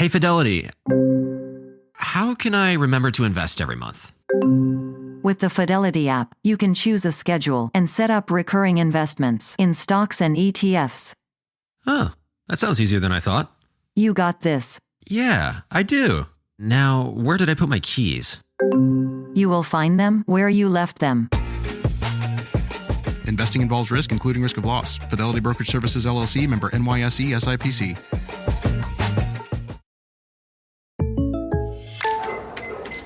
Hey, Fidelity, how can I remember to invest every month? With the Fidelity app, you can choose a schedule and set up recurring investments in stocks and ETFs. Oh, that sounds easier than I thought. You got this. Yeah, I do. Now, where did I put my keys? You will find them where you left them. Investing involves risk, including risk of loss. Fidelity Brokerage Services, LLC, member NYSE, SIPC.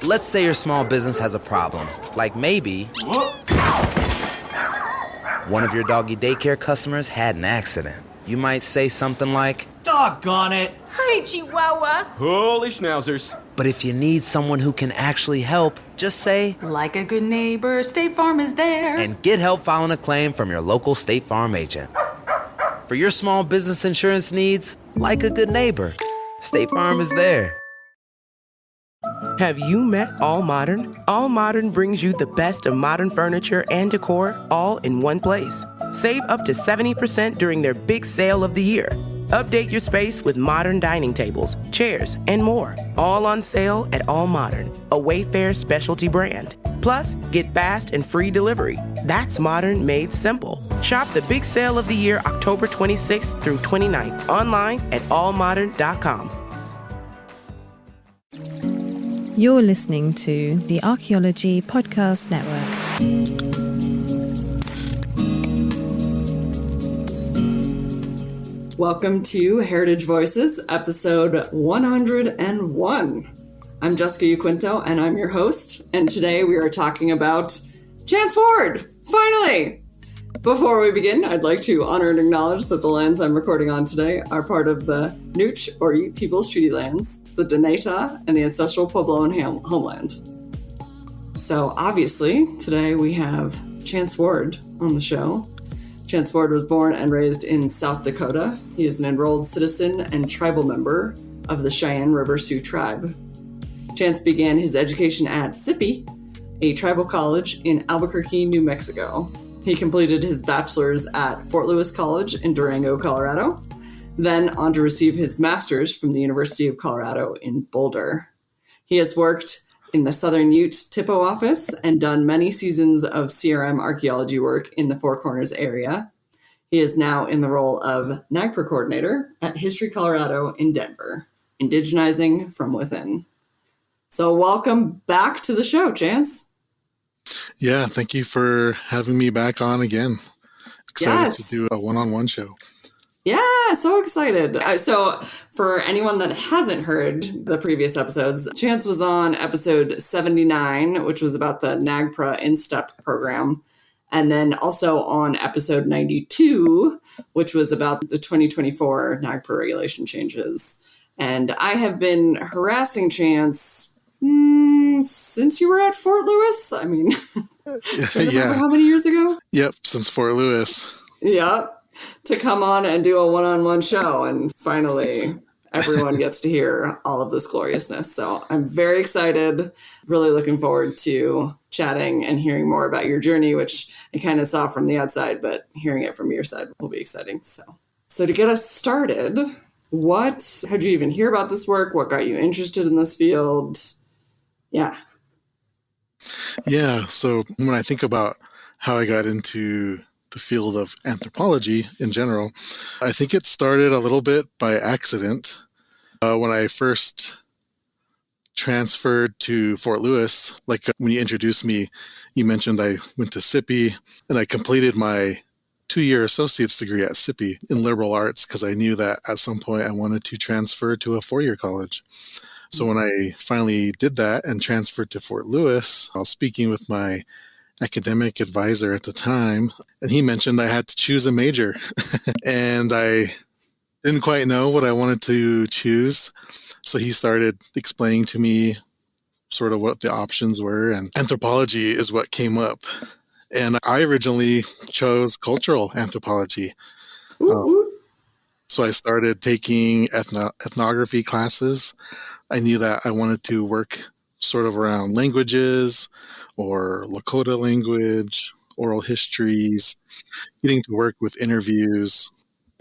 Let's say your small business has a problem, like maybe one of your doggy daycare customers had an accident. You might say something like, "Doggone it! Hi, Chihuahua!" Holy schnauzers! but if you need someone who can actually help, just say, Like a good neighbor, State Farm is there. and get help filing a claim from your local State Farm agent. For your small business insurance needs, like a good neighbor, State Farm is there. Have you met All Modern? All Modern brings you the best of modern furniture and decor all in one place. Save up to 70% during their big sale of the year. Update your space with modern dining tables, chairs, and more. All on sale at All Modern, a Wayfair specialty brand. Plus, get fast and free delivery. That's modern made simple. Shop the big sale of the year October 26th through 29th online at allmodern.com. You're listening to the Archaeology Podcast Network. Welcome to Heritage Voices, episode 101. I'm Jessica Uquinto, and I'm your host, and today we are talking about Chance Ford, finally! Before we begin, I'd like to honor and acknowledge that the lands I'm recording on today are part of the Nooch, or Ute Peoples Treaty Lands, the Donata, and the ancestral Puebloan homeland. So obviously, today we have Chance Ford on the show. Chance Ford was born and raised in South Dakota. He is an enrolled citizen and tribal member of the Cheyenne River Sioux Tribe. Chance began his education at SIPI, a tribal college in Albuquerque, New Mexico. He completed his bachelor's at Fort Lewis College in Durango, Colorado, then on to receive his master's from the University of Colorado in Boulder. He has worked in the Southern Ute TIPO office and done many seasons of CRM archaeology work in the Four Corners area. He is now in the role of NAGPRA coordinator at History Colorado in Denver, indigenizing from within. So welcome back to the show, Chance. Yeah, thank you for having me back on again. Excited to do a one-on-one show. Yeah, so excited. So for anyone that hasn't heard the previous episodes, Chance was on episode 79, which was about the NAGPRA INSTEP program. And then also on episode 92, which was about the 2024 NAGPRA regulation changes. And I have been harassing Chance since you were at Fort Lewis. I mean, do you remember how many years ago? Yep, since Fort Lewis. Yep. To come on and do a one-on-one show, and finally everyone gets to hear all of this gloriousness. So I'm very excited, really looking forward to chatting and hearing more about your journey, which I kind of saw from the outside, but hearing it from your side will be exciting. So to get us started, how'd you even hear about this work? What got you interested in this field? Yeah, so when I think about how I got into the field of anthropology in general, I think it started a little bit by accident. When I first transferred to Fort Lewis, like when you introduced me, you mentioned I went to SIPI, and I completed my 2-year associate's degree at SIPI in liberal arts because I knew that at some point I wanted to transfer to a 4-year college. So when I finally did that and transferred to Fort Lewis, I was speaking with my academic advisor at the time, and he mentioned I had to choose a major. And I didn't quite know what I wanted to choose. So he started explaining to me sort of what the options were, and anthropology is what came up. And I originally chose cultural anthropology. So I started taking ethnography classes. I knew that I wanted to work sort of around languages or Lakota language, oral histories, getting to work with interviews,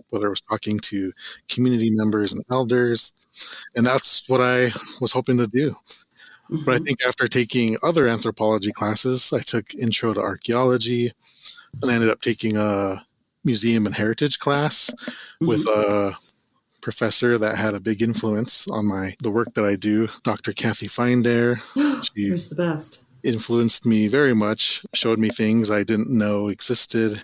whether it was talking to community members and elders. And that's what I was hoping to do. But I think after taking other anthropology classes, I took Intro to Archaeology, and I ended up taking a museum and heritage class with a professor that had a big influence on the work that I do, Dr. Kathy Feindair. Who's the best? Influenced me very much, showed me things I didn't know existed,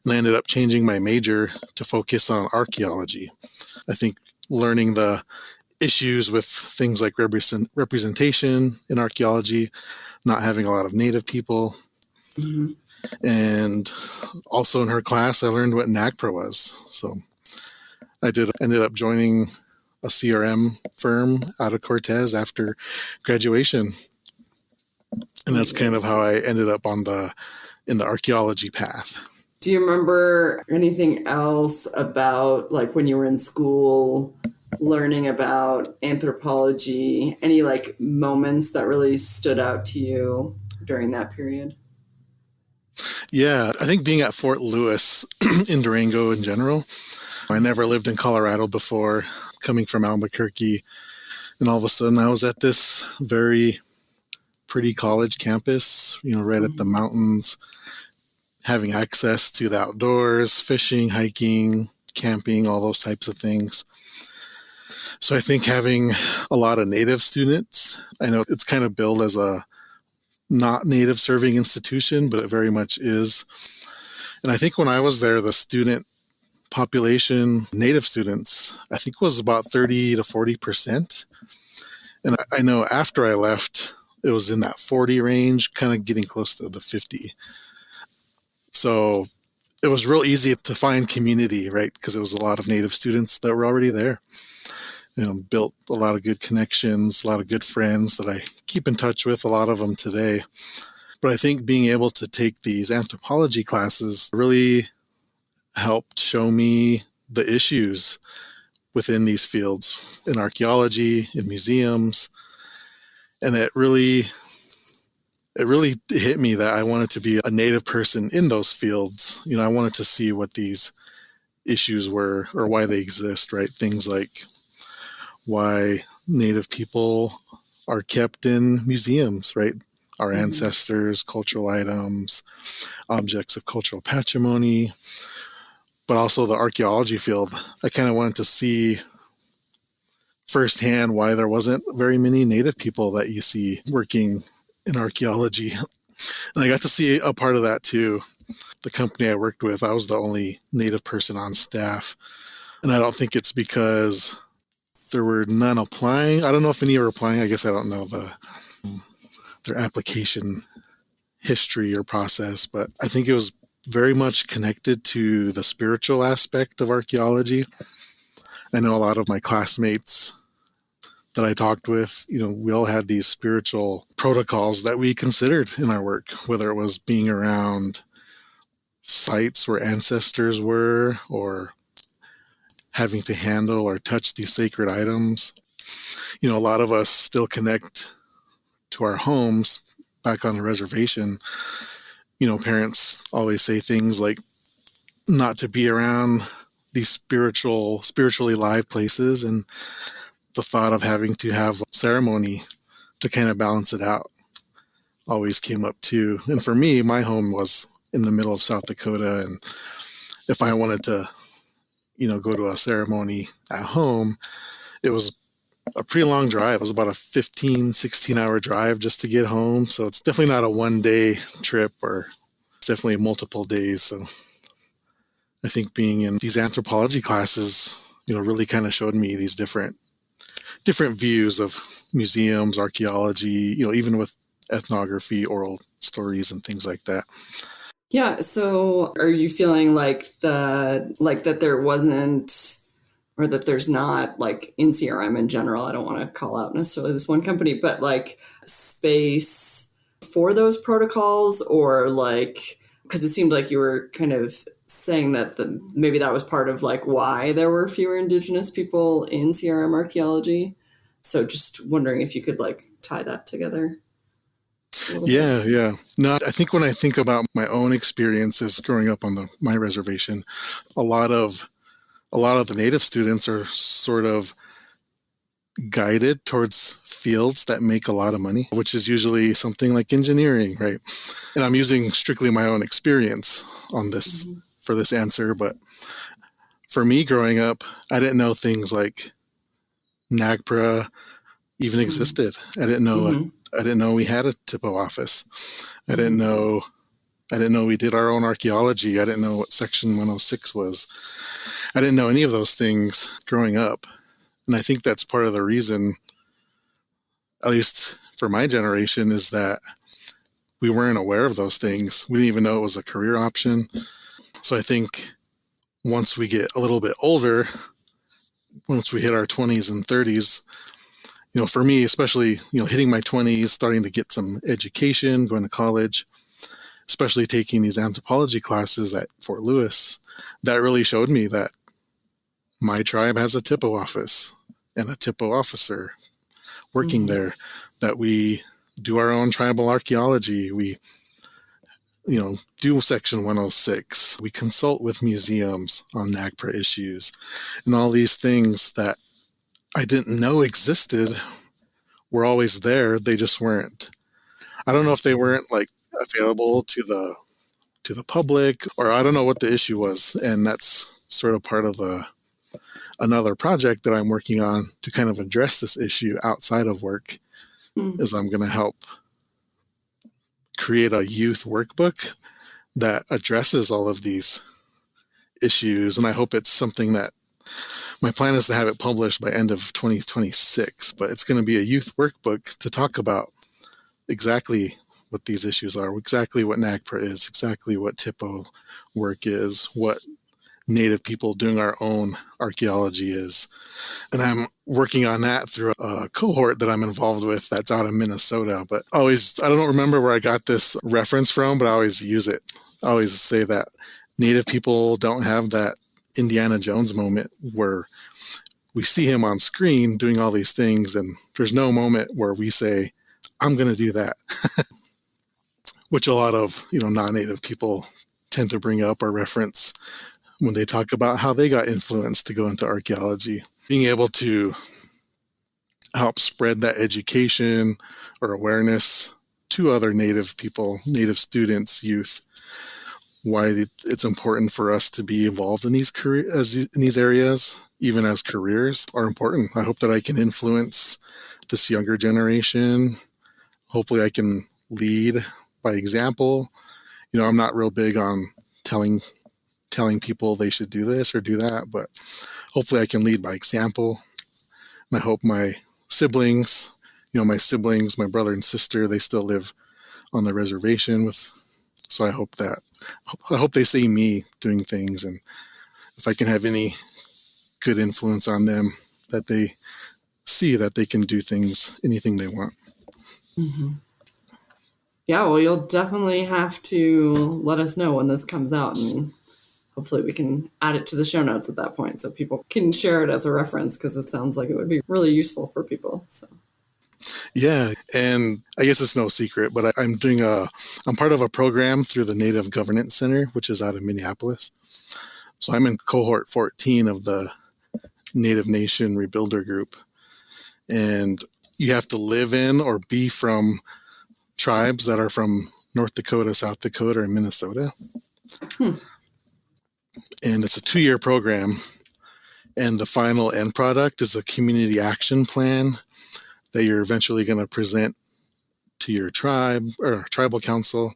and I ended up changing my major to focus on archaeology. I think learning the issues with things like representation in archaeology, not having a lot of Native people, and also in her class I learned what NAGPRA was. So I ended up joining a CRM firm out of Cortez after graduation. And that's kind of how I ended up in the archaeology path. Do you remember anything else about, like, when you were in school learning about anthropology, any like moments that really stood out to you during that period? Yeah, I think being at Fort Lewis in Durango in general, I never lived in Colorado before, coming from Albuquerque, and all of a sudden I was at this very pretty college campus, right at the mountains, having access to the outdoors, fishing, hiking, camping, all those types of things. So I think having a lot of Native students, I know it's kind of billed as a not Native serving institution, but it very much is. And I think when I was there, the student population, Native students, I think was about 30 to 40%. And I know after I left, it was in that 40 range, kind of getting close to the 50. So it was real easy to find community, right? Because it was a lot of Native students that were already there. Built a lot of good connections, a lot of good friends that I keep in touch with, a lot of them today. But I think being able to take these anthropology classes really helped show me the issues within these fields in archaeology, in museums. And it really hit me that I wanted to be a Native person in those fields. I wanted to see what these issues were or why they exist, right? Things like why Native people are kept in museums, right? Our ancestors, cultural items, objects of cultural patrimony, but also the archaeology field. I kind of wanted to see firsthand why there wasn't very many Native people that you see working in archaeology. And I got to see a part of that too. The company I worked with, I was the only Native person on staff. And I don't think it's because there were none applying. I don't know if any were applying. I guess I don't know their application history or process, but I think it was very much connected to the spiritual aspect of archaeology. I know a lot of my classmates that I talked with, we all had these spiritual protocols that we considered in our work, whether it was being around sites where ancestors were or having to handle or touch these sacred items. A lot of us still connect to our homes back on the reservation. Parents always say things like not to be around these spiritually live places, and the thought of having to have ceremony to kind of balance it out always came up too. And for me, my home was in the middle of South Dakota, and if I wanted to go to a ceremony at home, it was a pretty long drive. It was about a 16-hour drive just to get home. So it's definitely not a one-day trip, or it's definitely multiple days. So I think being in these anthropology classes, really kind of showed me these different views of museums, archaeology, even with ethnography, oral stories, and things like that. Yeah. So are you feeling like that there wasn't, or that there's not, like in CRM in general, I don't want to call out necessarily this one company, but like space for those protocols, or like, because it seemed like you were kind of saying that maybe that was part of like why there were fewer Indigenous people in CRM archaeology. So just wondering if you could like tie that together. Yeah. No, I think when I think about my own experiences growing up on my reservation, a lot of the Native students are sort of guided towards fields that make a lot of money, which is usually something like engineering, right? And I'm using strictly my own experience on this for this answer. But for me growing up, I didn't know things like NAGPRA even existed. I didn't know we had a TIPO office. I didn't know we did our own archaeology. I didn't know what Section 106 was. I didn't know any of those things growing up. And I think that's part of the reason, at least for my generation, is that we weren't aware of those things. We didn't even know it was a career option. So I think once we get a little bit older, once we hit our 20s and 30s, for me, especially, hitting my 20s, starting to get some education, going to college, especially taking these anthropology classes at Fort Lewis, that really showed me that my tribe has a TIPO office and a TIPO officer working there, that we do our own tribal archaeology. We, do Section 106. We consult with museums on NAGPRA issues and all these things that I didn't know existed were always there. They just weren't. I don't know if they weren't available to the public, or I don't know what the issue was. And that's sort of part of another project that I'm working on to kind of address this issue outside of work. Is I'm going to help create a youth workbook that addresses all of these issues. And I hope it's something that my plan is to have it published by end of 2026, but it's going to be a youth workbook to talk about exactly what these issues are, exactly what NAGPRA is, exactly what TIPO work is, what Native people doing our own archaeology is. And I'm working on that through a cohort that I'm involved with that's out of Minnesota. But I don't remember where I got this reference from, but I always use it. I always say that Native people don't have that Indiana Jones moment where we see him on screen doing all these things, and there's no moment where we say, I'm going to do that, which a lot of, non-Native people tend to bring up or reference when they talk about how they got influenced to go into archaeology. Being able to help spread that education or awareness to other Native people, Native students, youth, why it's important for us to be involved in these areas, even as careers, are important. I hope that I can influence this younger generation. Hopefully I can lead by example. I'm not real big on telling people they should do this or do that, but hopefully I can lead by example. And I hope my siblings, my brother and sister, they still live on the reservation so I hope they see me doing things, and if I can have any good influence on them, that they see that they can do anything they want. Yeah, well, you'll definitely have to let us know when this comes out, and hopefully we can add it to the show notes at that point so people can share it as a reference, because it sounds like it would be really useful for people. So. Yeah, and I guess it's no secret, but I'm part of a program through the Native Governance Center, which is out of Minneapolis. So I'm in cohort 14 of the Native Nation Rebuilder Group. And you have to live in or be from tribes that are from North Dakota, South Dakota, and Minnesota. And it's a 2-year program. And the final end product is a community action plan that you're eventually going to present to your tribe or tribal council.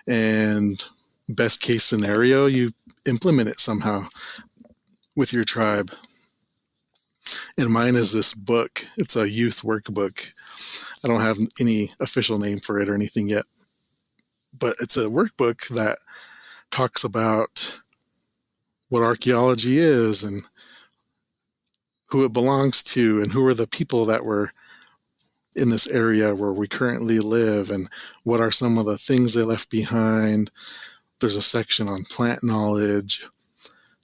And best case scenario, you implement it somehow with your tribe. And mine is this book. It's a youth workbook. I don't have any official name for it or anything yet, but it's a workbook that talks about what archaeology is and who it belongs to and who are the people that were in this area where we currently live and what are some of the things they left behind. There's a section on plant knowledge.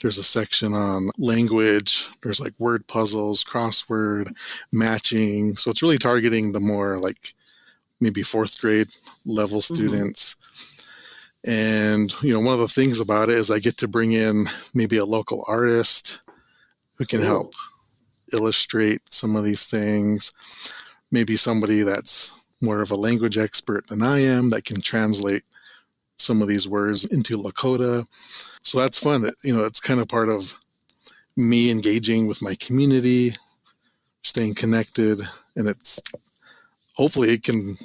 There's a section on language. There's word puzzles, crossword, matching. So it's really targeting the more maybe 4th grade level students. And, one of the things about it is I get to bring in maybe a local artist who can help illustrate some of these things. Maybe somebody that's more of a language expert than I am that can translate some of these words into Lakota. So that's fun. It's kind of part of me engaging with my community, staying connected, and hopefully it can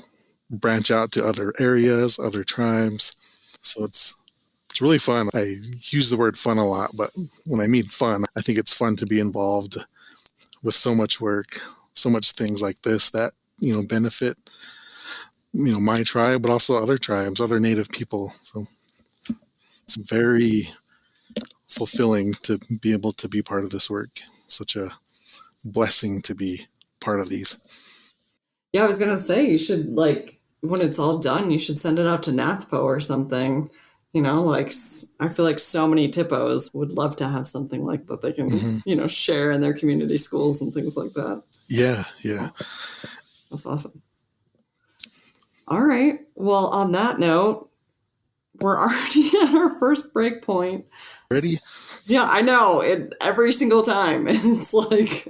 branch out to other areas, other tribes. So it's really fun. I use the word fun a lot, but when I mean fun, I think it's fun to be involved with so much work, so much things like this that, benefit, my tribe, but also other tribes, other Native people. So it's very fulfilling to be able to be part of this work. Such a blessing to be part of these. Yeah, I was going to say, you should, when it's all done, you should send it out to NAGPRA or something. I feel like so many TIPOs would love to have something like that they can, share in their community schools and things like that. Yeah. That's awesome. All right. Well, on that note, we're already at our first break point. Ready? Yeah, I know. Every single time. It's like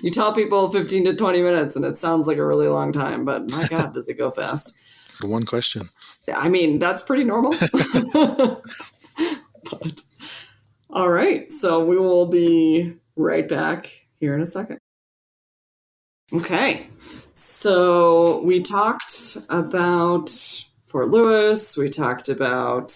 you tell people 15 to 20 minutes and it sounds like a really long time, but my God, does it go fast. One question. I mean, that's pretty normal. But, all right. So we will be right back here in a second. Okay. So we talked about Fort Lewis. We talked about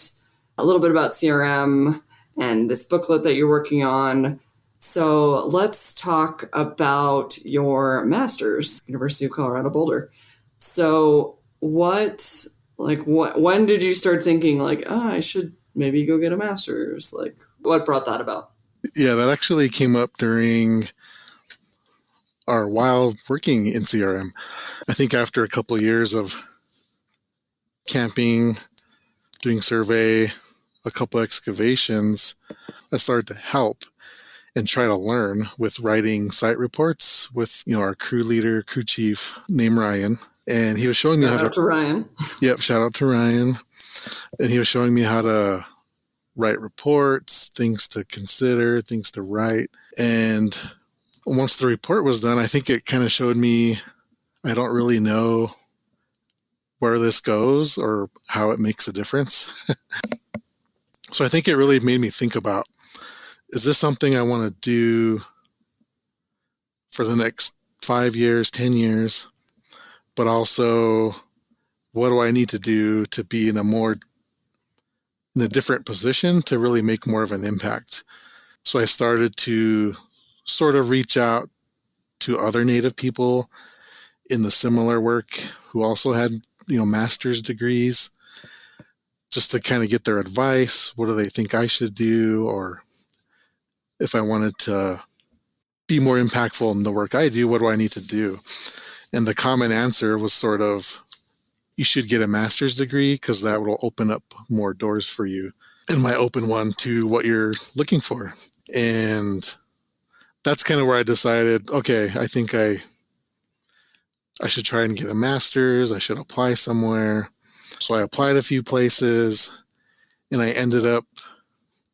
a little bit about CRM and this booklet that you're working on. So let's talk about your master's, University of Colorado Boulder. So when did you start thinking I should maybe go get a master's? What brought that about? Yeah, that actually came up during our while working in CRM. I think after a couple of years of camping, doing survey, a couple excavations, I started to help and try to learn with writing site reports with, our crew leader, crew chief named Ryan. And he was showing me Shout out to Ryan. Yep, shout out to Ryan. And he was showing me how to write reports, things to consider, things to write. And once the report was done, I think it kind of showed me I don't really know where this goes or how it makes a difference. So I think it really made me think about, is this something I want to do for the next 5 years, 10 years? But also, what do I need to do to be in a different position to really make more of an impact? So I started to sort of reach out to other Native people in the similar work who also had, master's degrees, just to kind of get their advice. What do they think I should do? Or if I wanted to be more impactful in the work I do, what do I need to do? And the common answer was sort of, you should get a master's degree because that will open up more doors for you and might open one to what you're looking for. And that's kind of where I decided, okay, I think I should try and get a master's. I should apply somewhere. So I applied a few places and I ended up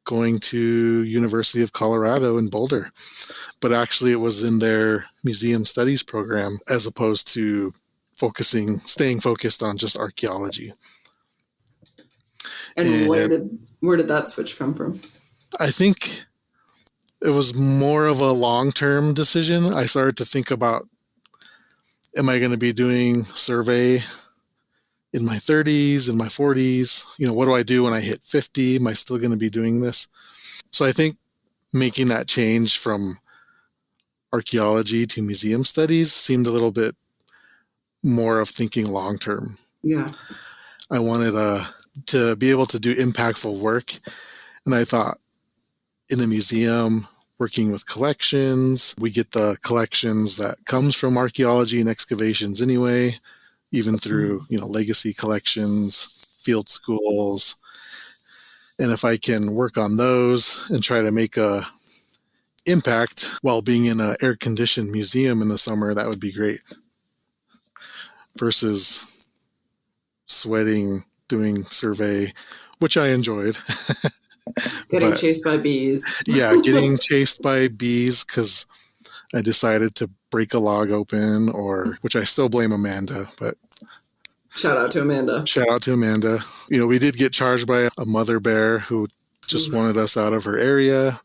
going to University of Colorado in Boulder. But actually it was in their museum studies program as opposed to staying focused on just archaeology. And where did that switch come from? I think it was more of a long-term decision. I started to think about, am I going to be doing survey in my 30s, in my 40s? What do I do when I hit 50? Am I still going to be doing this? So I think making that change from archaeology to museum studies seemed a little bit more of thinking long-term. Yeah. I wanted to be able to do impactful work. And I thought in the museum, working with collections, we get the collections that comes from archaeology and excavations anyway, even through, legacy collections, field schools. And if I can work on those and try to make a impact while being in an air-conditioned museum in the summer, that would be great. Versus sweating, doing survey, which I enjoyed. Getting chased by bees. Yeah, getting chased by bees, because I decided to break a log open, which I still blame Amanda, but Shout out to Amanda. shout out to Amanda. We did get charged by a mother bear who just wanted us out of her area.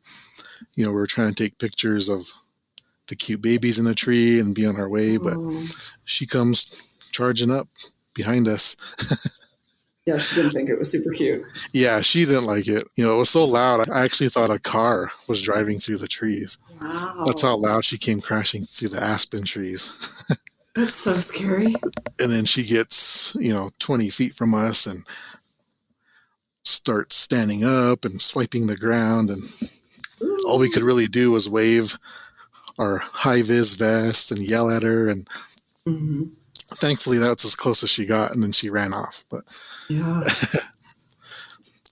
We were trying to take pictures of the cute babies in the tree and be on our way, but she comes charging up behind us. Yeah, she didn't think it was super cute. Yeah, she didn't like it. It was so loud. I actually thought a car was driving through the trees. Wow. That's how loud she came crashing through the aspen trees. That's so scary. And then she gets, 20 feet from us and starts standing up and swiping the ground. And all we could really do was wave our high-vis vest and yell at her. And thankfully, that's as close as she got. And then she ran off. But yeah,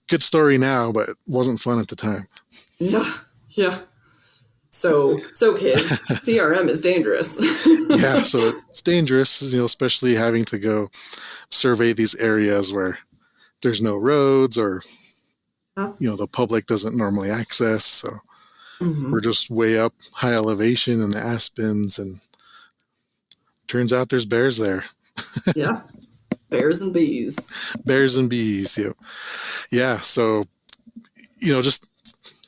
good story now, but it wasn't fun at the time. Yeah. So kids, CRM is dangerous. Yeah, so it's dangerous, especially having to go survey these areas where there's no roads or, the public doesn't normally access. So we're just way up high elevation in the aspens, and turns out there's bears there. Yeah, bears and bees. Bears and bees, yep. Yeah, so, just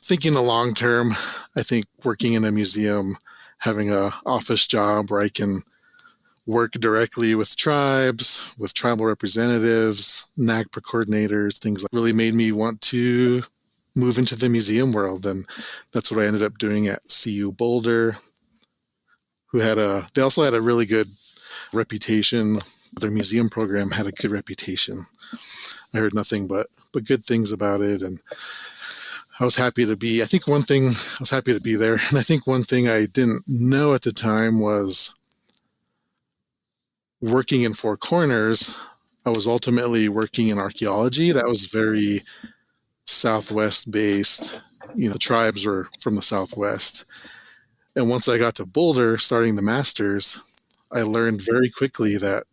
thinking the long term, I think working in a museum, having a office job where I can work directly with tribes, with tribal representatives, NAGPRA coordinators, things like really made me want to move into the museum world. And that's what I ended up doing at CU Boulder, they also had a really good reputation. Their museum program had a good reputation. I heard nothing but good things about it. And I was happy to be there. And I think one thing I didn't know at the time was working in Four Corners. I was ultimately working in archaeology. That was very Southwest based. The tribes were from the Southwest. And once I got to Boulder, starting the master's, I learned very quickly that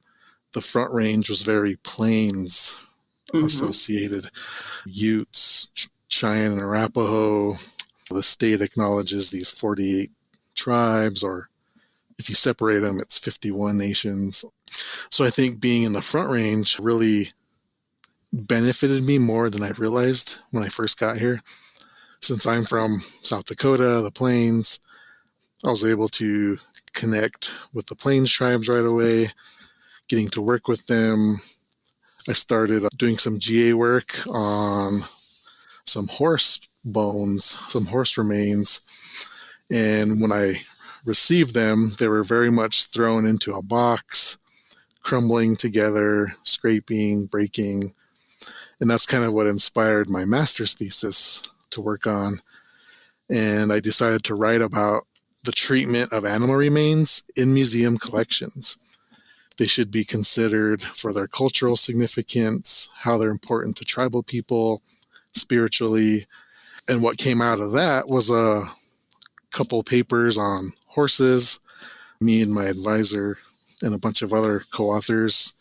the Front Range was very plains associated. Utes, Cheyenne and Arapaho. The state acknowledges these 48 tribes, or if you separate them, it's 51 nations. So I think being in the Front Range really benefited me more than I realized when I first got here. Since I'm from South Dakota, the Plains, I was able to connect with the Plains tribes right away, getting to work with them. I started doing some GA work on some horse bones, some horse remains. And when I received them, they were very much thrown into a box, crumbling together, scraping, breaking. And that's kind of what inspired my master's thesis to work on. And I decided to write about the treatment of animal remains in museum collections. They should be considered for their cultural significance, how they're important to tribal people, spiritually. And what came out of that was a couple papers on horses. Me and my advisor and a bunch of other co-authors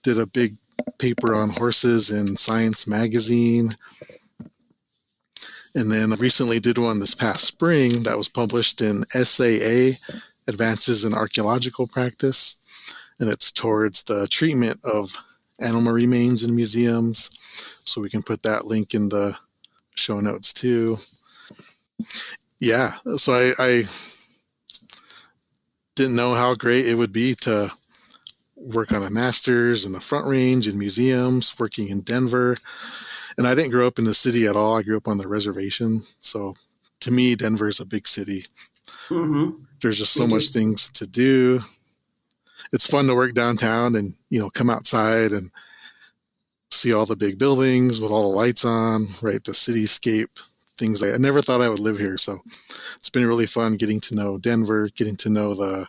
did a big paper on horses in Science magazine. And then I recently did one this past spring that was published in SAA, Advances in Archaeological Practice. And it's towards the treatment of animal remains in museums. So we can put that link in the show notes too. Yeah, so I didn't know how great it would be to work on a master's in the Front Range in museums, working in Denver. And I didn't grow up in the city at all. I grew up on the reservation. So to me, Denver is a big city. There's just so much things to do. It's fun to work downtown and, come outside and see all the big buildings with all the lights on, right? The cityscape, things I never thought I would live here. So it's been really fun getting to know Denver, getting to know the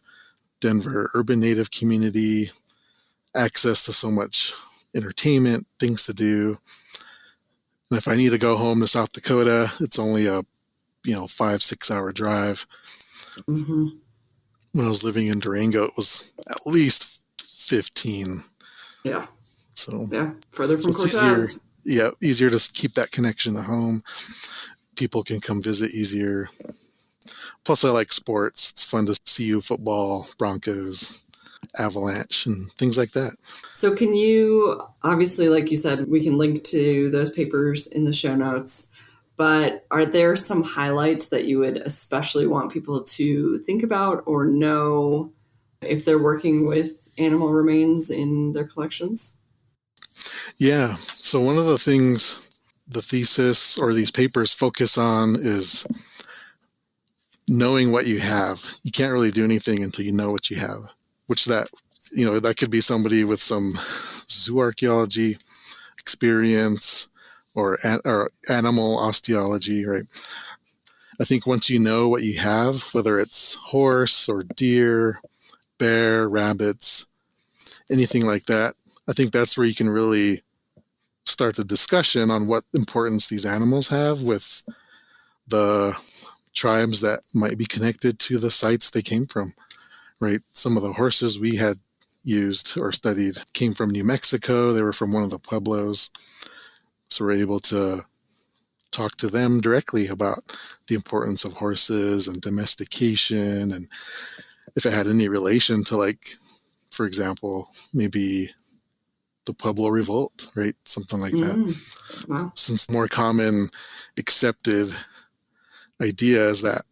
Denver urban native community, access to so much entertainment, things to do. And if I need to go home to South Dakota, it's only a 5-6 hour drive. When I was living in Durango, it was at least 15. Yeah. So further from Cortez. Easier to keep that connection to home. People can come visit easier. Plus, I like sports. It's fun to see you football, Broncos, Avalanche, and things like that. So can you, obviously, like you said, we can link to those papers in the show notes, but are there some highlights that you would especially want people to think about or know if they're working with animal remains in their collections? Yeah. So one of the things the thesis or these papers focus on is knowing what you have. You can't really do anything until you know what you have, which that could be somebody with some zoo archaeology experience or animal osteology, right? I think once you know what you have, whether it's horse or deer, bear, rabbits, anything like that, I think that's where you can really start the discussion on what importance these animals have with the tribes that might be connected to the sites they came from, right? Some of the horses we had used or studied came from New Mexico. They were from one of the pueblos. So we're able to talk to them directly about the importance of horses and domestication, and if it had any relation to, like, for example, maybe the Pueblo Revolt, right? Something like that. Wow. Since more common accepted idea is that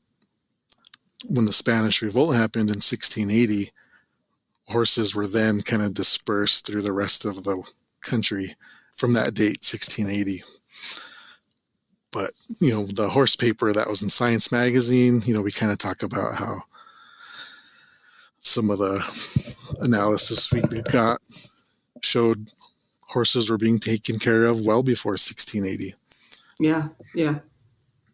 when the Spanish Revolt happened in 1680, horses were then kind of dispersed through the rest of the country from that date, 1680. But, the horse paper that was in Science Magazine, we kind of talk about how some of the analysis we got showed horses were being taken care of well before 1680. Yeah.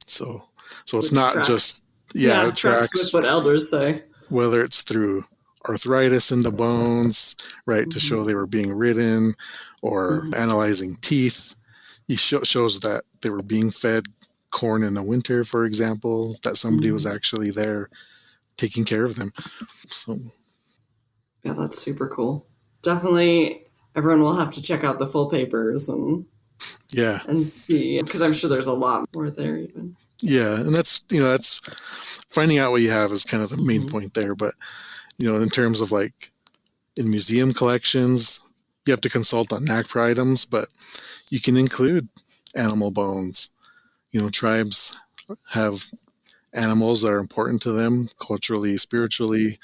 So it's Which not tracks. just, It it tracks with what elders say. Whether it's through arthritis in the bones, right, to show they were being ridden, or analyzing teeth. He shows that they were being fed corn in the winter, for example, that somebody was actually there taking care of them. So, yeah, that's super cool. Definitely, everyone will have to check out the full papers and see, because I'm sure there's a lot more there even. Yeah, and that's finding out what you have is kind of the main point there. But, in terms of, like, in museum collections, you have to consult on NAGPRA items, but you can include animal bones. Tribes have animals that are important to them culturally, spiritually.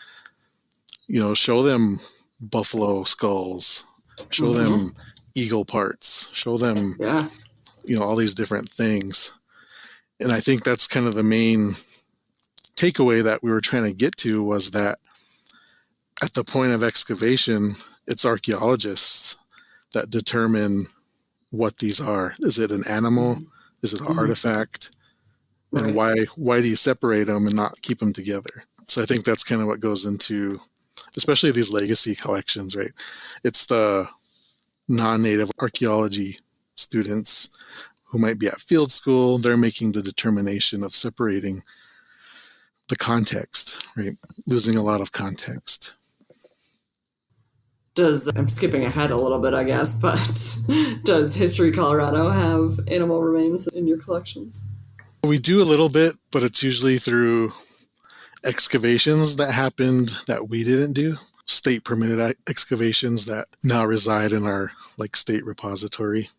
Show them buffalo skulls, show them eagle parts, show them, all these different things. And I think that's kind of the main takeaway that we were trying to get to, was that at the point of excavation, it's archaeologists that determine what these are. Is it an animal? Is it an artifact? Right. And why do you separate them and not keep them together? So I think that's kind of what goes into, especially these legacy collections, right? It's the non-native archaeology students who might be at field school. They're making the determination of separating the context, right? Losing a lot of context. I'm skipping ahead a little bit, I guess, but does History Colorado have animal remains in your collections? We do a little bit, but it's usually through excavations that happened that we didn't do. State permitted excavations that now reside in our, like, state repository.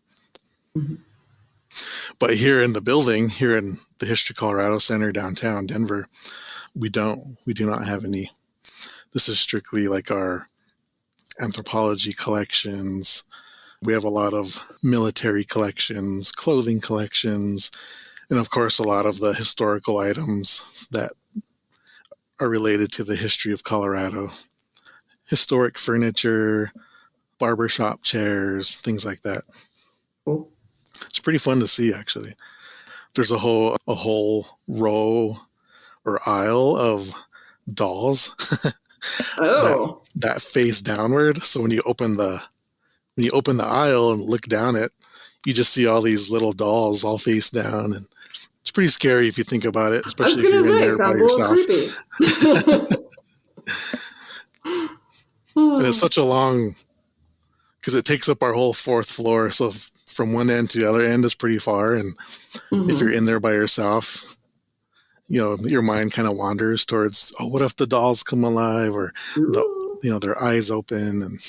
But here in the building, here in the History Colorado Center downtown Denver, we do not have any. This is strictly like our anthropology collections. We have a lot of military collections, clothing collections, and of course a lot of the historical items that are related to the history of Colorado. Historic furniture, barbershop chairs, things like that. Cool. It's pretty fun to see, actually. There's a whole row or aisle of dolls that face downward. So when you open the aisle and look down it, you just see all these little dolls all face down, and it's pretty scary if you think about it, especially if you're in there by yourself. And it's such a long, because it takes up our whole fourth floor. So from one end to the other end is pretty far. And if you're in there by yourself, your mind kind of wanders towards, oh, what if the dolls come alive, or their eyes open, and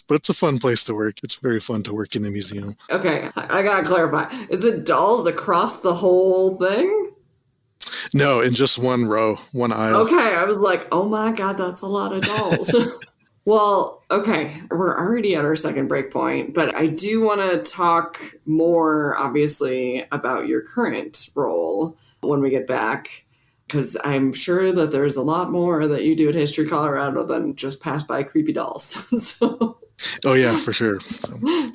but it's a fun place to work. It's very fun to work in a museum. Okay, I gotta clarify. Is it dolls across the whole thing? No, in just one row, one aisle. Okay, I was like, oh my God, that's a lot of dolls. Well, okay, we're already at our second break point, but I do want to talk more, obviously, about your current role when we get back, because I'm sure that there's a lot more that you do at History Colorado than just pass by creepy dolls. So, oh, yeah, for sure.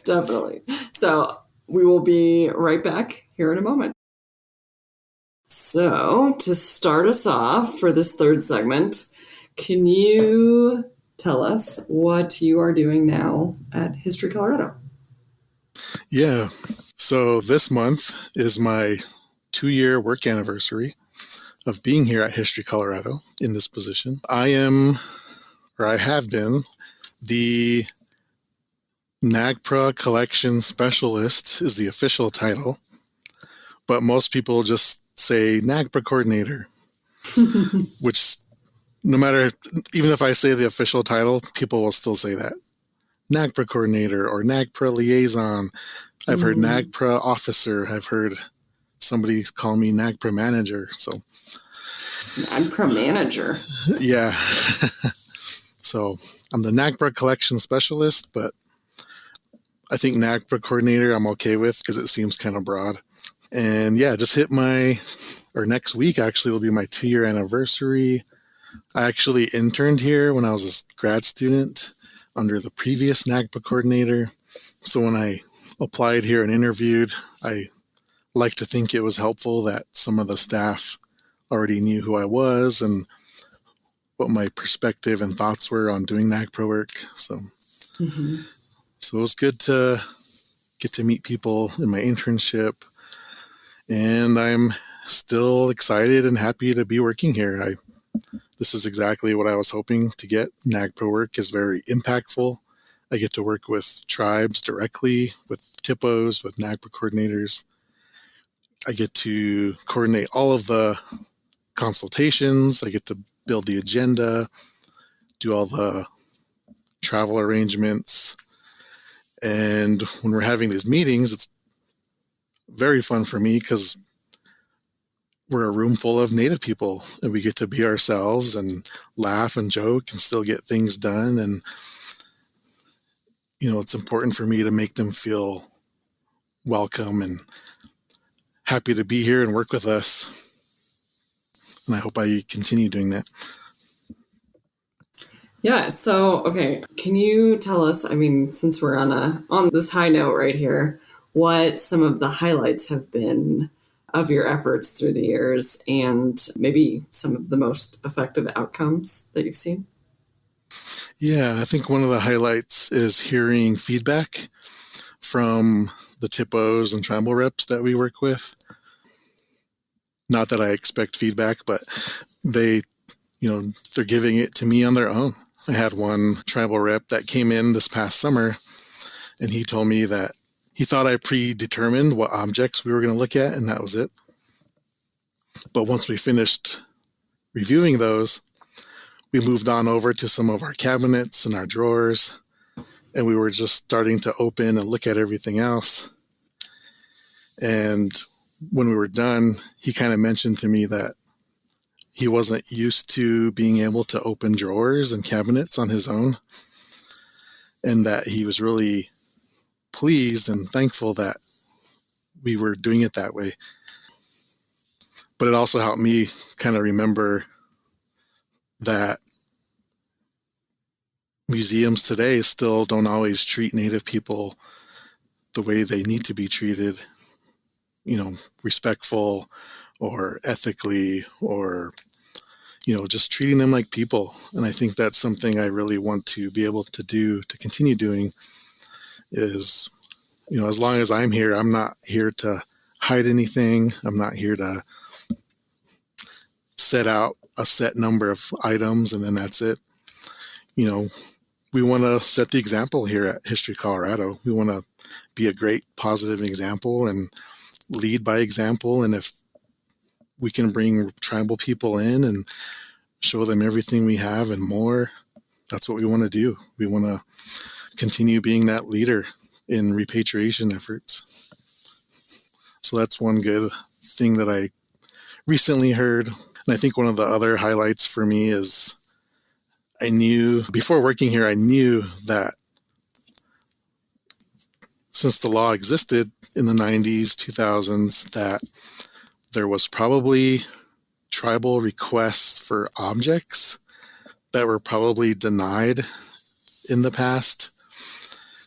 Definitely. So we will be right back here in a moment. So to start us off for this third segment, can you tell us what you are doing now at History Colorado? Yeah. So this month is my 2-year work anniversary of being here at History Colorado in this position. I have been the NAGPRA Collections Specialist is the official title, but most people just say NAGPRA Coordinator, which no matter, even if I say the official title, people will still say that. NAGPRA Coordinator or NAGPRA Liaison. I've heard NAGPRA Officer. I've heard somebody call me NAGPRA Manager. So NAGPRA Manager? Yeah. So I'm the NAGPRA Collections Specialist, but I think NAGPRA Coordinator I'm okay with because it seems kind of broad. And yeah, just next week actually will be my 2-year anniversary. I actually interned here when I was a grad student under the previous NAGPRA coordinator. So when I applied here and interviewed, I like to think it was helpful that some of the staff already knew who I was and what my perspective and thoughts were on doing NAGPRA work. So it was good to get to meet people in my internship. And I'm still excited and happy to be working here. This is exactly what I was hoping to get. NAGPRA work is very impactful. I get to work with tribes directly, with TIPOs, with NAGPRA coordinators. I get to coordinate all of the consultations. I get to build the agenda, do all the travel arrangements. And when we're having these meetings, it's very fun for me because we're a room full of Native people and we get to be ourselves and laugh and joke and still get things done. And, it's important for me to make them feel welcome and happy to be here and work with us. And I hope I continue doing that. Yeah. So, okay. Can you tell us, since we're on this high note right here, what some of the highlights have been of your efforts through the years and maybe some of the most effective outcomes that you've seen? Yeah, I think one of the highlights is hearing feedback from the TIPOs and tribal reps that we work with. Not that I expect feedback, but they're giving it to me on their own. I had one tribal rep that came in this past summer and he told me that he thought I predetermined what objects we were going to look at, and that was it. But once we finished reviewing those, we moved on over to some of our cabinets and our drawers, and we were just starting to open and look at everything else. And when we were done, he kind of mentioned to me that he wasn't used to being able to open drawers and cabinets on his own, and that he was really pleased and thankful that we were doing it that way. But it also helped me kind of remember that museums today still don't always treat Native people the way they need to be treated, respectful or ethically, or, just treating them like people. And I think that's something I really want to be able to do, to continue doing, is, as long as I'm here, I'm not here to hide anything. I'm not here to set out a set number of items and then that's it. We want to set the example here at History Colorado. We want to be a great positive example and lead by example. And if we can bring tribal people in and show them everything we have and more. That's what we want to do. We want to continue being that leader in repatriation efforts. So that's one good thing that I recently heard. And I think one of the other highlights for me is before working here, I knew that since the law existed in the 90s, 2000s, that there was probably tribal requests for objects that were probably denied in the past.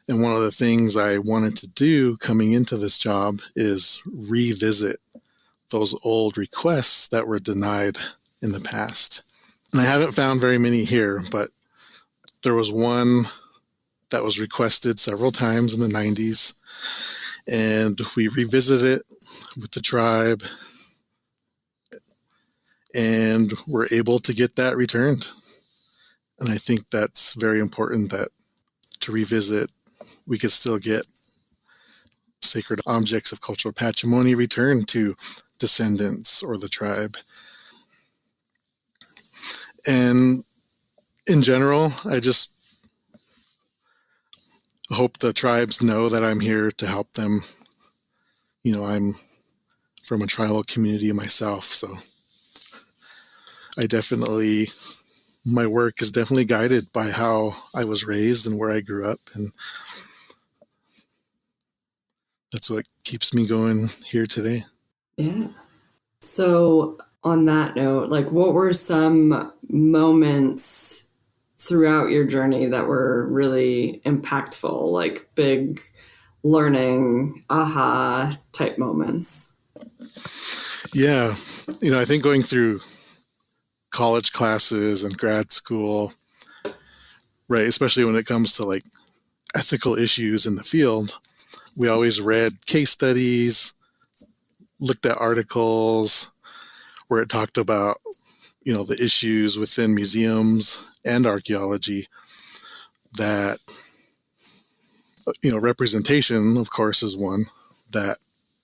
And one of the things I wanted to do coming into this job is revisit those old requests that were denied in the past. And I haven't found very many here, but there was one that was requested several times in the 90s. And we revisited it with the tribe and were able to get that returned. And I think that's very important, that to revisit, we could still get sacred objects of cultural patrimony returned to descendants or the tribe. And in general, I just hope the tribes know that I'm here to help them. I'm from a tribal community myself, so my work is definitely guided by how I was raised and where I grew up, and that's what keeps me going here today. Yeah. So on that note, what were some moments throughout your journey that were really impactful, like big learning, aha type moments? Yeah. I think going through college classes and grad school, right, especially when it comes to ethical issues in the field, we always read case studies, looked at articles where it talked about, the issues within museums and archaeology that, representation, of course, is one, that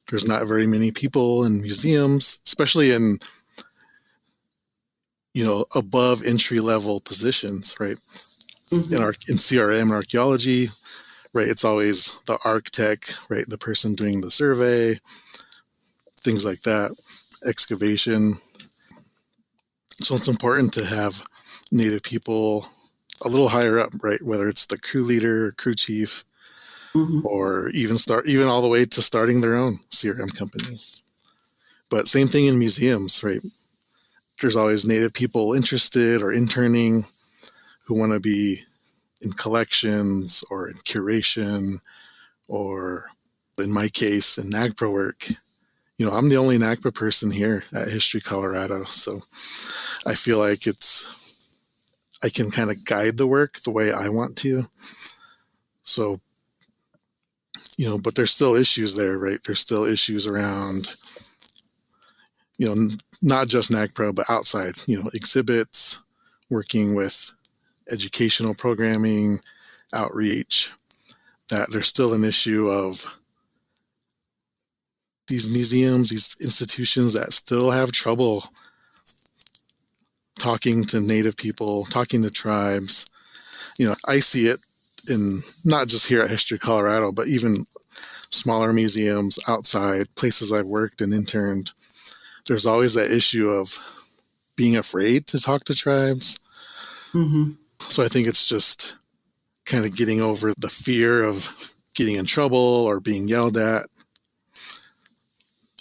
there's not very many people in museums, especially in, above entry level positions, right? Mm-hmm. In CRM and archaeology, right? It's always the architect, right? The person doing the survey, things like that, excavation. So it's important to have Native people a little higher up, right? Whether it's the crew leader, crew chief, mm-hmm. or even all the way to starting their own CRM company. But same thing in museums, right? There's always Native people interested or interning who want to be in collections or in curation, or in my case, in NAGPRA work. I'm the only NAGPRA person here at History Colorado, so I feel like I can kind of guide the work the way I want to. So, but there's still issues there, right? There's still issues around, not just NAGPRA, but outside, exhibits, working with educational programming, outreach, that there's still an issue of these museums, these institutions that still have trouble talking to Native people, talking to tribes. I see it in not just here at History Colorado, but even smaller museums outside, places I've worked and interned. There's always that issue of being afraid to talk to tribes. Mm-hmm. So I think it's just kind of getting over the fear of getting in trouble or being yelled at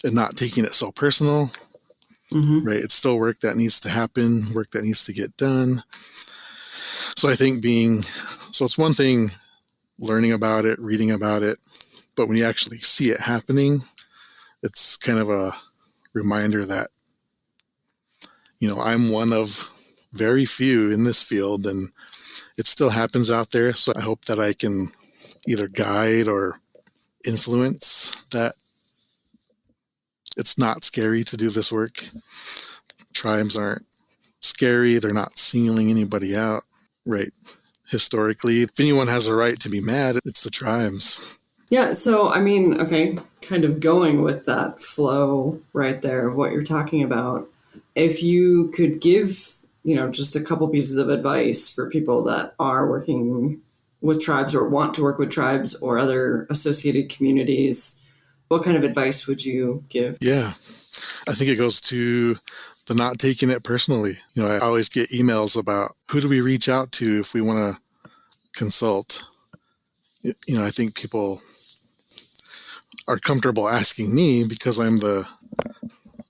and not taking it so personal, mm-hmm. right? It's still work that needs to happen, work that needs to get done. So I think it's one thing learning about it, reading about it, but when you actually see it happening, it's kind of a reminder that, I'm one of very few in this field, and it still happens out there. So I hope that I can either guide or influence that it's not scary to do this work. Tribes aren't scary. They're not singling anybody out, right? Historically, if anyone has a right to be mad, it's the tribes. Yeah, so I mean, okay, kind of going with that flow right there of what you're talking about. If you could give, just a couple pieces of advice for people that are working with tribes or want to work with tribes or other associated communities, what kind of advice would you give? Yeah, I think it goes to the not taking it personally. I always get emails about who do we reach out to if we want to consult. I think people are comfortable asking me because I'm the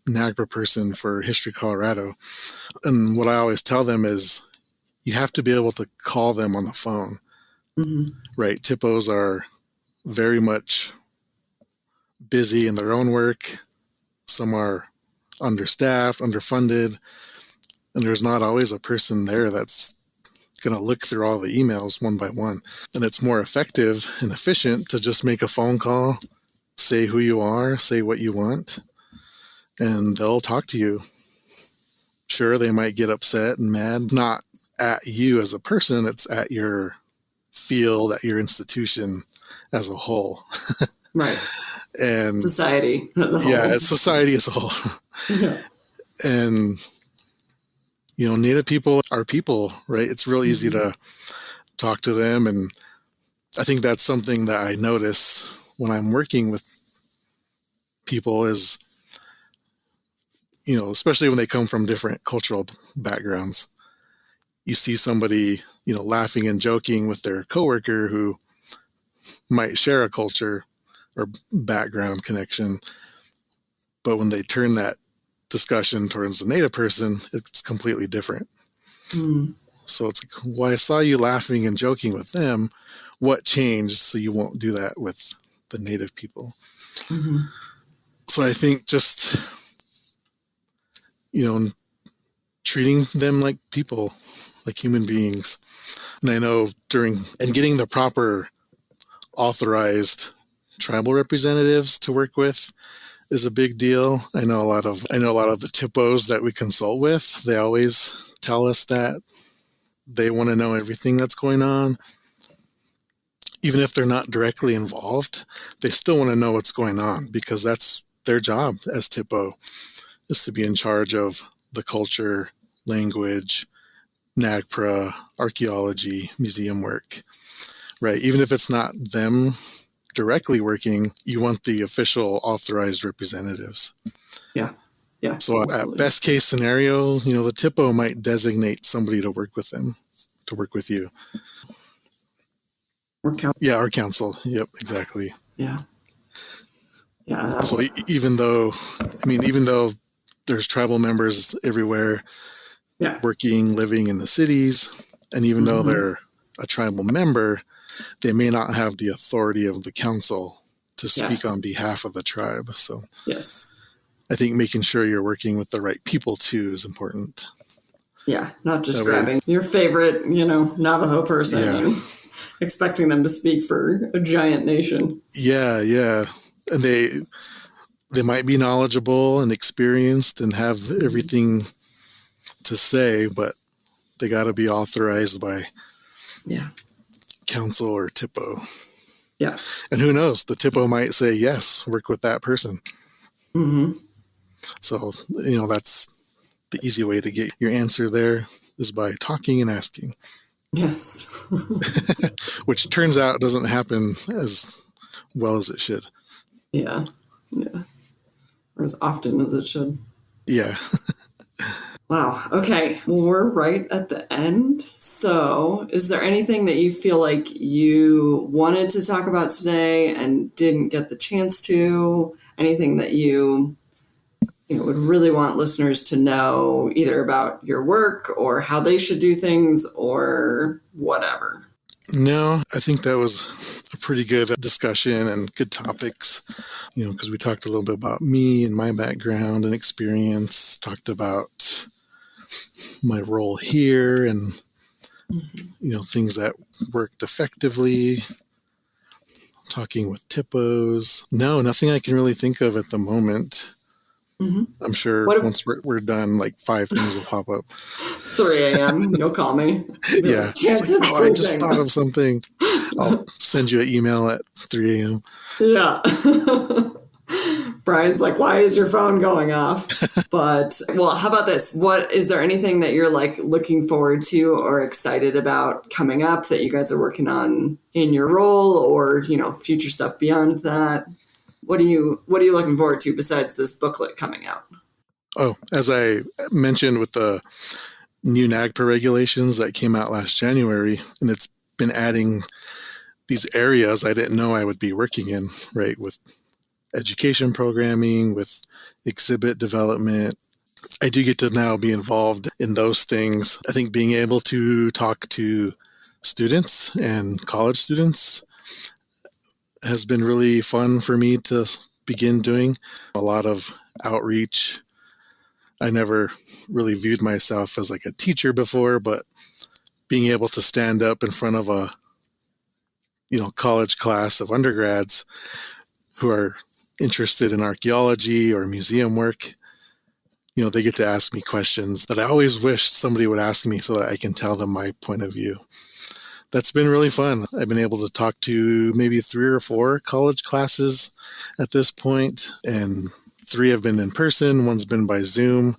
NAGPRA person for History Colorado. And what I always tell them is you have to be able to call them on the phone, right? TIPOs are very much busy in their own work. Some are understaffed, underfunded, and there's not always a person there that's going to look through all the emails one by one. And it's more effective and efficient to just make a phone call, say who you are, say what you want, and they'll talk to you. Sure, they might get upset and mad, not at you as a person, it's at your field, at your institution as a whole. Right. And society as a whole. Yeah, it's society as a whole. Yeah. And, Native people are people, right? It's real easy to talk to them. And I think that's something that I notice when I'm working with people is, especially when they come from different cultural backgrounds. You see somebody, laughing and joking with their coworker who might share a culture or background connection. But when they turn that discussion towards the Native person, it's completely different. So it's like, well, I saw you laughing and joking with them. What changed so you won't do that with the Native people? So I think just, treating them like people, like human beings. And I know getting the proper authorized tribal representatives to work with is a big deal. I know a lot of the TIPOs that we consult with, they always tell us that they want to know everything that's going on. Even if they're not directly involved, they still want to know what's going on because that's their job as TIPO, is to be in charge of the culture, language, NAGPRA, archaeology, museum work, right? Even if it's not them directly working, you want the official authorized representatives. Yeah. So absolutely. At best case scenario, the TIPO might designate somebody to work with them, to work with you. Or council. Yep, exactly. Yeah. So even though there's tribal members everywhere, working, living in the cities, and even though they're a tribal member, they may not have the authority of the council to speak on behalf of the tribe. So I think making sure you're working with the right people too is important. Yeah, not just grabbing your favorite, Navajo person and expecting them to speak for a giant nation. Yeah. And they might be knowledgeable and experienced and have everything to say, but they got to be authorized by council or TIPO. Yeah. And who knows, the TIPO might say, yes, work with that person. So, that's the easy way to get your answer there is by talking and asking. Yes. Which turns out doesn't happen as well as it should. Yeah. Or as often as it should. Yeah. Wow. Okay. Well, we're right at the end. So is there anything that you feel like you wanted to talk about today and didn't get the chance to? Anything that you would really want listeners to know either about your work or how they should do things or whatever? No, I think that was a pretty good discussion and good topics, because we talked a little bit about me and my background and experience, talked about my role here and, things that worked effectively, talking with TIPOs. No, nothing I can really think of at the moment. I'm sure once we're done, like 5 things will pop up. 3 a.m. You'll call me. Yeah. It's like, I just thought of something. I'll send you an email at 3 a.m. Yeah. Brian's like, why is your phone going off? But, well, how about this? Is there anything that you're like looking forward to or excited about coming up that you guys are working on in your role, or, future stuff beyond that? What are you looking forward to besides this booklet coming out? Oh, as I mentioned with the new NAGPRA regulations that came out last January, and it's been adding these areas I didn't know I would be working in, right, with education programming, with exhibit development. I do get to now be involved in those things. I think being able to talk to students and college students has been really fun for me to begin doing. A lot of outreach. I never really viewed myself as like a teacher before, but being able to stand up in front of a college class of undergrads who are interested in archaeology or museum work, they get to ask me questions that I always wish somebody would ask me so that I can tell them my point of view. That's been really fun. I've been able to talk to maybe 3 or 4 college classes at this point, and 3 have been in person, 1's been by Zoom,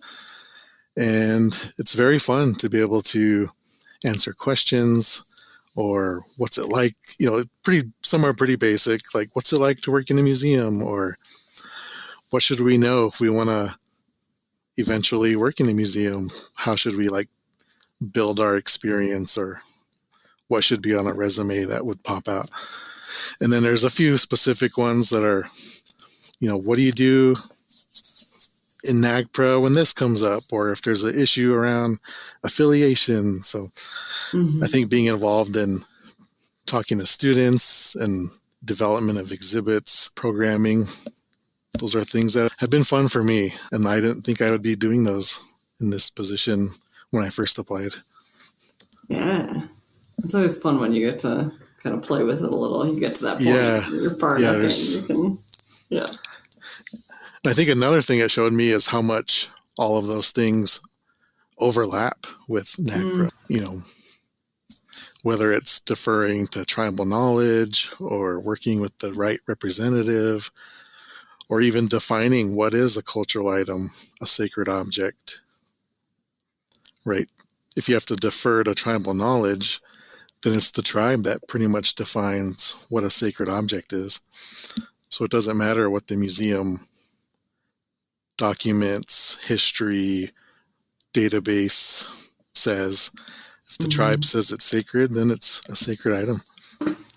and it's very fun to be able to answer questions. Or what's it like, some are pretty basic, like what's it like to work in a museum, or what should we know if we want to eventually work in a museum? How should we build our experience, or what should be on a resume that would pop out? And then there's a few specific ones that are, what do you do in NAGPRA when this comes up, or if there's an issue around affiliation. So I think being involved in talking to students and development of exhibits, programming, those are things that have been fun for me. And I didn't think I would be doing those in this position when I first applied. Yeah. It's always fun when you get to kind of play with it a little. You get to that point. Yeah. You're far enough in. You can, yeah. I think another thing it showed me is how much all of those things overlap with NAGPRA. Whether it's deferring to tribal knowledge, or working with the right representative, or even defining what is a cultural item, a sacred object, right? If you have to defer to tribal knowledge, then it's the tribe that pretty much defines what a sacred object is. So it doesn't matter what the museum documents, history, database says. If the tribe says it's sacred, then it's a sacred item.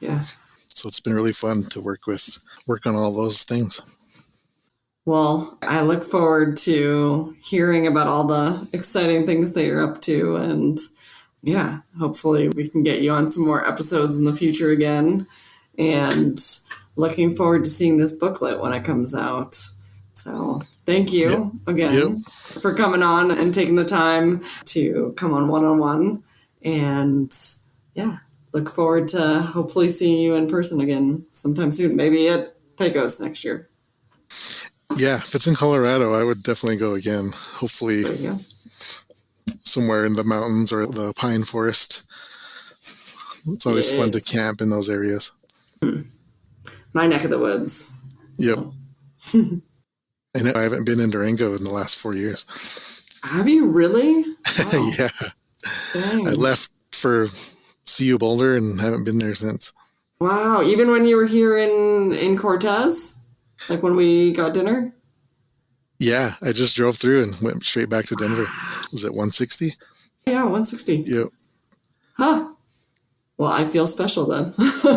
Yeah. So it's been really fun to work on all those things. Well, I look forward to hearing about all the exciting things that you're up to. And yeah, hopefully we can get you on some more episodes in the future again. And looking forward to seeing this booklet when it comes out. So thank you again for coming on and taking the time to come on one-on-one. And yeah, look forward to hopefully seeing you in person again sometime soon, maybe at Pecos next year. Yeah, if it's in Colorado, I would definitely go again. Hopefully somewhere in the mountains or the pine forest. It's always fun to camp in those areas. My neck of the woods. Yep. I know I haven't been in Durango in the last 4 years. Have you really? Wow. Yeah. Dang. I left for CU Boulder and haven't been there since. Wow. Even when you were here in Cortez? Like when we got dinner? Yeah. I just drove through and went straight back to Denver. Was it 160? Yeah, 160. Yep. Huh. Well, I feel special then.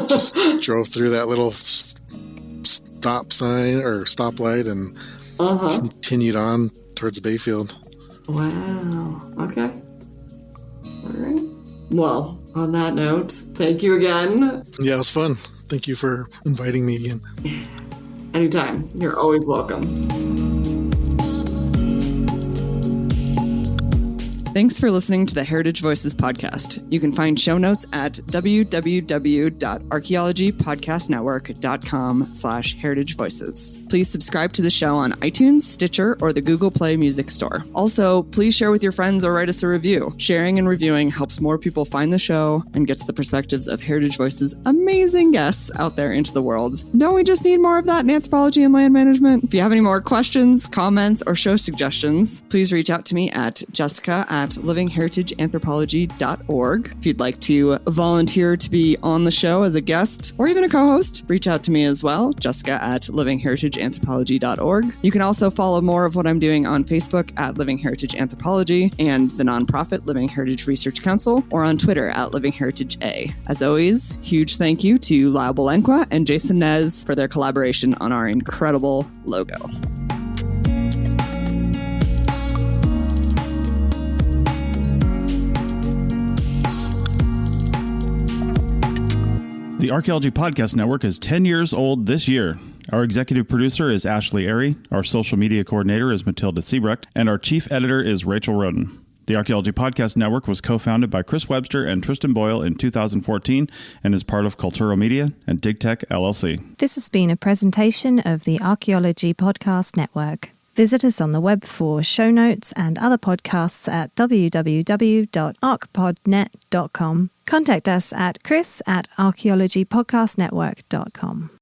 Just drove through that little stop sign or stoplight and continued on towards Bayfield. Wow. Okay. All right. Well, on that note, thank you again. Yeah, it was fun. Thank you for inviting me again. Anytime. You're always welcome. Thanks for listening to the Heritage Voices podcast. You can find show notes at www.archaeologypodcastnetwork.com/heritagevoices. Please Please subscribe to the show on iTunes, Stitcher, or the Google Play Music Store. Also, please share with your friends or write us a review. Sharing and reviewing helps more people find the show and gets the perspectives of Heritage Voices' amazing guests out there into the world. Don't we just need more of that in anthropology and land management? If you have any more questions, comments, or show suggestions, please reach out to me at jessica@livingheritageanthropology.org. If you'd like to volunteer to be on the show as a guest or even a co-host, reach out to me as well, jessica@livingheritageanthropology.org. You can also follow more of what I'm doing on Facebook at Living Heritage Anthropology and the nonprofit Living Heritage Research Council, or on Twitter at Living Heritage A. As always, huge thank you to Lyle Belenkwa and Jason Nez for their collaboration on our incredible logo. The Archaeology Podcast Network is 10 years old this year. Our executive producer is Ashley Airy, our social media coordinator is Matilda Siebrecht, and our chief editor is Rachel Roden. The Archaeology Podcast Network was co-founded by Chris Webster and Tristan Boyle in 2014 and is part of Cultural Media and DigTech LLC. This has been a presentation of the Archaeology Podcast Network. Visit us on the web for show notes and other podcasts at www.archpodnet.com. Contact us at chris@archaeologypodcastnetwork.com.